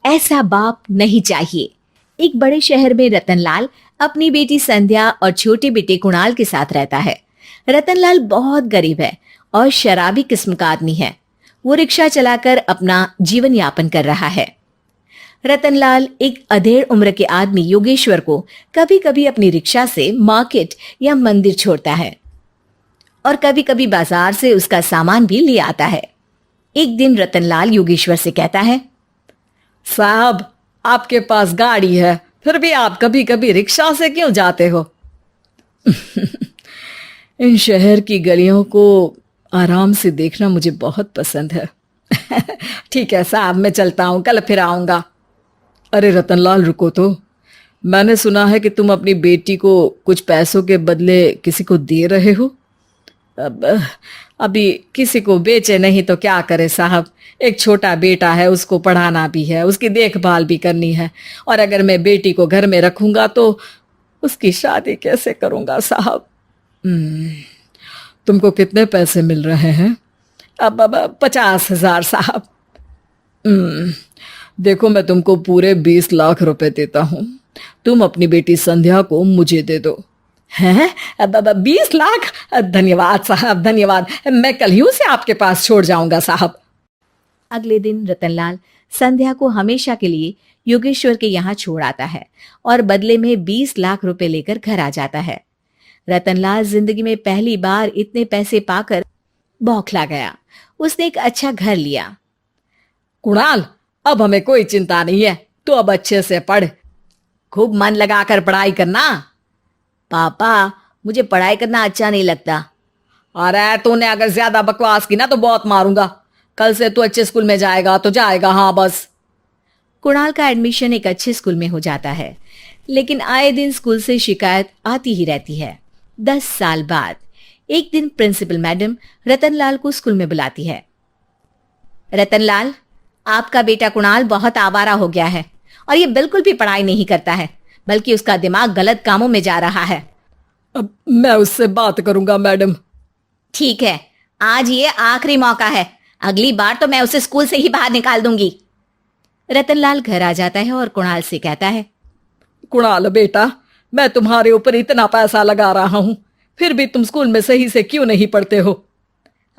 ऐसा बाप नहीं चाहिए। एक बड़े शहर में रतनलाल अपनी बेटी संध्या और छोटे बेटे कुणाल के साथ रहता है। रतनलाल बहुत गरीब है और शराबी किस्म का आदमी है। वो रिक्शा चलाकर अपना जीवन यापन कर रहा है। रतनलाल एक अधेड़ उम्र के आदमी योगेश्वर को कभी कभी अपनी रिक्शा से मार्केट या मंदिर छोड़ता है और कभी कभी बाजार से उसका सामान भी ले आता है। एक दिन रतनलाल योगेश्वर से कहता है, साहब, आपके पास गाड़ी है, फिर भी आप कभी कभी रिक्शा से क्यों जाते हो? इन शहर की गलियों को आराम से देखना मुझे बहुत पसंद है। ठीक है साहब, मैं चलता हूँ, कल फिर आऊँगा। अरे रतनलाल, रुको तो। मैंने सुना है कि तुम अपनी बेटी को कुछ पैसों के बदले किसी को दे रहे हो। अभी किसी को बेचे नहीं तो क्या करे साहब। एक छोटा बेटा है, उसको पढ़ाना भी है, उसकी देखभाल भी करनी है, और अगर मैं बेटी को घर में रखूंगा तो उसकी शादी कैसे करूंगा साहब। तुमको कितने पैसे मिल रहे हैं? अब 50,000 साहब। देखो, मैं तुमको पूरे 20 लाख रुपए देता हूँ। तुम अपनी बेटी संध्या को मुझे दे दो। हैं? 20 लाख? धन्यवाद साहब, धन्यवाद। मैं कल ही उसे आपके पास छोड़ जाऊंगा साहब। अगले दिन रतनलाल संध्या को हमेशा के लिए योगेश्वर के यहाँ छोड़ आता है और बदले में 20 लाख रुपए लेकर घर आ जाता है। रतनलाल जिंदगी में पहली बार इतने पैसे पाकर बौखला गया। उसने एक अच्छा घर लिया। कुणाल, अब हमें कोई चिंता नहीं है, तो अब अच्छे से पढ़, खूब मन लगाकर पढ़ाई करना। पापा, मुझे पढ़ाई करना अच्छा नहीं लगता। अरे तूने अगर ज्यादा बकवास की ना तो बहुत मारूंगा। कल से तू अच्छे स्कूल में जाएगा तो जाएगा, हाँ बस। कुणाल का एडमिशन एक अच्छे स्कूल में हो जाता है, लेकिन आए दिन स्कूल से शिकायत आती ही रहती है। 10 साल बाद एक दिन प्रिंसिपल मैडम रतनलाल को स्कूल में बुलाती है। रतनलाल, आपका बेटा कुणाल बहुत आवारा हो गया है और ये बिल्कुल भी पढ़ाई नहीं करता है, बल्कि उसका दिमाग गलत कामों में जा रहा है। अब मैं उससे बात करूंगा मैडम। ठीक है, आज ये आखिरी मौका है, अगली बार तो मैं उसे स्कूल से ही बाहर निकाल दूंगी। रतनलाल घर आ जाता है और कुणाल से कहता है, कुणाल बेटा, मैं तुम्हारे ऊपर इतना पैसा लगा रहा हूं, फिर भी तुम स्कूल में सही से क्यों नहीं पढ़ते हो?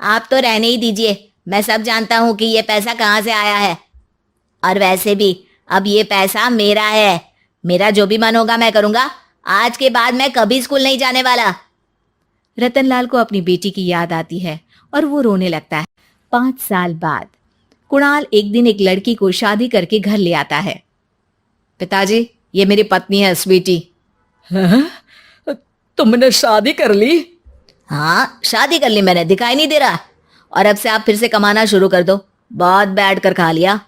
आप तो रहने ही दीजिए, मैं सब जानता हूं कि ये पैसा कहां से आया है, और वैसे भी अब ये पैसा मेरा है। मेरा जो भी मन होगा मैं करूंगा। आज के बाद मैं कभी स्कूल नहीं जाने वाला। रतनलाल को अपनी बेटी की याद आती है और वो रोने लगता है। 5 साल बाद कुणाल एक दिन एक लड़की को शादी करके घर ले आता है। पिताजी, ये मेरी पत्नी है स्वीटी। तुमने शादी कर ली? हाँ, शादी कर ली मैंने, दिखाई नहीं दे रहा? और अब से आप फिर से कमाना शुरू कर दो, बहुत बैठ कर खा लिया।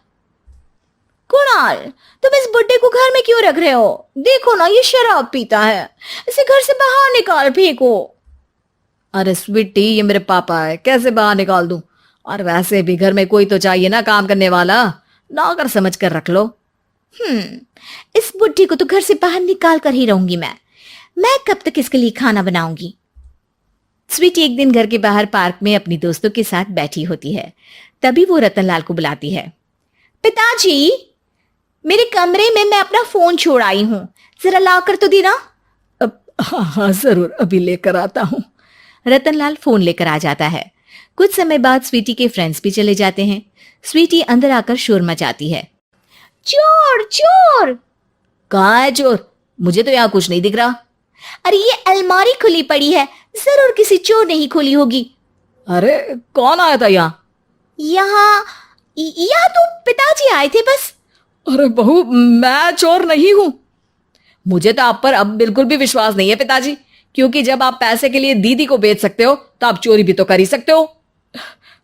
कुणाल, तुम इस बुड्ढे को घर में क्यों रख रहे हो? देखो ना, ये शराब पीता है, इसे घर से बाहर निकाल फेंको। अरे स्वीटी, ये मेरे पापा है, कैसे बाहर निकाल दूं? और वैसे भी घर में कोई तो चाहिए ना काम करने वाला, नौकर समझ कर रख लो। इस बुड्ढी को तो घर से बाहर निकाल कर ही रहूंगी मैं कब तक इसके लिए खाना बनाऊंगी। स्वीटी एक दिन घर के बाहर पार्क में अपनी दोस्तों के साथ बैठी होती है। तभी वो रतनलाल को बुलाती है। पिताजी, मेरे कमरे में मैं अपना फोन छोड़ आई हूं, जरा लाकर तो देना। हाँ, जरूर, अभी लेकर आता हूं। रतनलाल फोन लेकर आ जाता है। कुछ समय बाद स्वीटी के फ्रेंड्स भी चले जाते हैं। स्वीटी अंदर आकर शोर मचाती है। चोर चोर! कहाँ है चोर? मुझे तो यहाँ कुछ नहीं दिख रहा। अरे ये अलमारी खुली पड़ी है, जरूर किसी चोर ने ही खोली होगी। अरे कौन आया था यहाँ तो पिताजी आए थे बस। अरे बहू, मैं चोर नहीं हूं। मुझे तो आप पर अब बिल्कुल भी विश्वास नहीं है पिताजी, क्योंकि जब आप पैसे के लिए दीदी को बेच सकते हो तो आप चोरी भी तो कर ही सकते हो।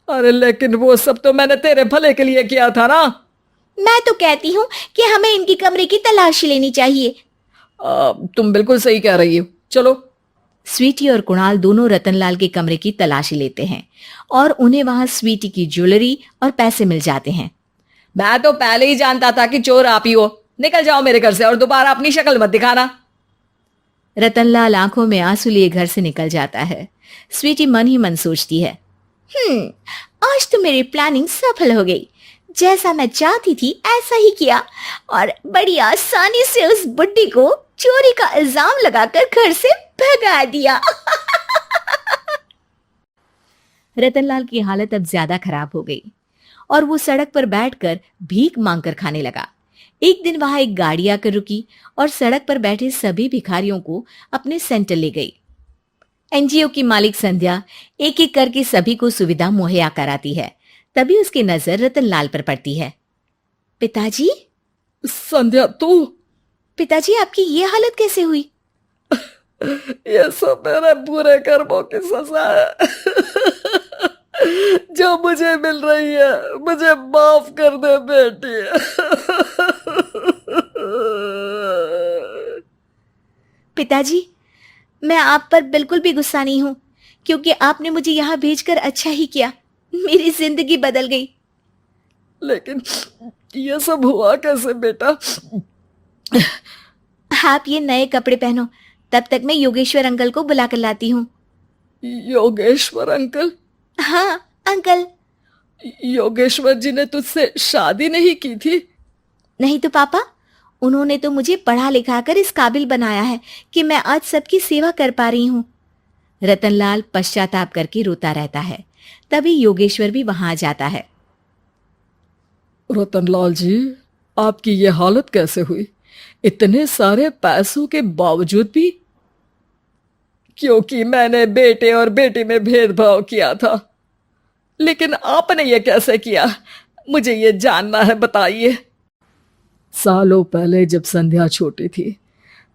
अरे लेकिन वो सब तो मैंने तेरे भले के लिए किया था ना। मैं तो कहती हूँ कि हमें इनकी कमरे की तलाशी लेनी चाहिए। तुम बिल्कुल सही कह रही हो, चलो। स्वीटी और कुणाल दोनों रतनलाल के कमरे की तलाशी लेते हैं और उन्हें वहां स्वीटी की ज्वेलरी और पैसे मिल जाते हैं। मैं तो पहले ही जानता था कि चोर आप ही हो। निकल जाओ मेरे घर से और दोबारा अपनी शक्ल मत दिखाना। रतनलाल आंखों में आंसू लिए घर से निकल जाता है। स्वीटी मन ही मन सोचती है, आज तो मेरी प्लानिंग सफल हो गई। जैसा मैं चाहती थी ऐसा ही किया और बड़ी आसानी से उस बुड्ढी को चोरी का इल्जाम लगाकर घर से भगा दिया। रतनलाल की हालत अब ज्यादा खराब हो गई और वो सड़क पर बैठकर भीख मांगकर खाने लगा। एक दिन वहां एक गाड़ी आकर रुकी और सड़क पर बैठे सभी भिखारियों को अपने सेंटर ले गई। एनजीओ की मालिक संध्या एक एक करके सभी को सुविधा मुहैया कराती है। तभी उसकी नजर रतनलाल पर पड़ती है। पिताजी, संध्या तू? पिताजी आपकी ये हालत कैसे हुई? ये सब मेरे बुरे कर्मों की सजा है जो मुझे मिल रही है। मुझे माफ कर दे बेटी। पिताजी, मैं आप पर बिल्कुल भी गुस्सा नहीं हूं, क्योंकि आपने मुझे यहाँ भेजकर अच्छा ही किया। मेरी जिंदगी बदल गई। लेकिन ये सब हुआ कैसे बेटा? आप ये नए कपड़े पहनो, तब तक मैं योगेश्वर अंकल को बुला कर लाती हूँ। योगेश्वर अंकल? हाँ अंकल। योगेश्वर जी ने तुझसे शादी नहीं की थी? नहीं तो पापा, उन्होंने तो मुझे पढ़ा लिखा कर इस काबिल बनाया है कि मैं आज सबकी सेवा कर पा रही हूँ। रतनलाल पश्चाताप करके रोता रहता है। तभी योगेश्वर भी वहां आ जाता है। रतनलाल जी, आपकी ये हालत कैसे हुई? इतने सारे पैसों के बावजूद भी? क्योंकि मैंने बेटे और बेटी में भेदभाव किया था। लेकिन आपने ये कैसे किया? मुझे ये जानना है, बताइए। सालों पहले जब संध्या छोटी थी,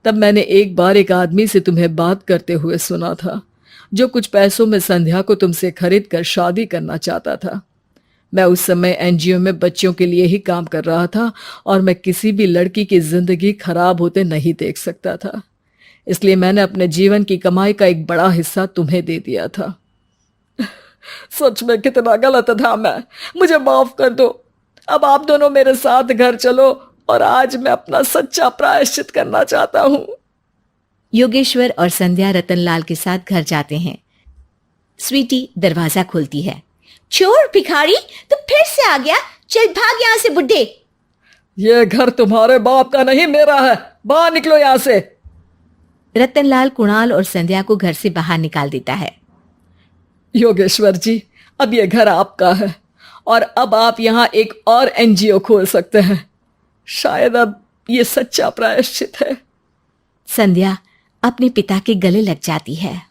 तब मैंने एक बार एक आदमी से तुम्हें बात करते हुए सुना था, जो कुछ पैसों में संध्या को तुमसे खरीद कर शादी करना चाहता था। मैं उस समय एनजीओ में बच्चों के लिए ही काम कर रहा था और मैं किसी भी लड़की की जिंदगी खराब होते नहीं देख सकता था। इसलिए मैंने अपने जीवन की कमाई का एक बड़ा हिस्सा तुम्हें दे दिया था। सच में कितना गलत था मैं। मुझे माफ कर दो। अब आप दोनों मेरे साथ घर चलो और आज मैं अपना सच्चा प्रायश्चित करना चाहता हूं। योगेश्वर और संध्या रतनलाल के साथ घर जाते हैं। स्वीटी दरवाजा खोलती है। चोर भिखारी, तू फिर से आ गया? चल भाग यहाँ से बुड्ढे। ये घर तुम्हारे बाप का नहीं, मेरा है। बाहर निकलो यहाँ से। रतनलाल कुणाल और संध्या को घर से बाहर निकाल देता है। योगेश्वर जी, अब ये घर आपका है और अब आप यहाँ एक और एनजीओ खोल सकते हैं। शायद अब ये सच्चा प्रायश्चित है। संध्या अपने पिता के गले लग जाती है।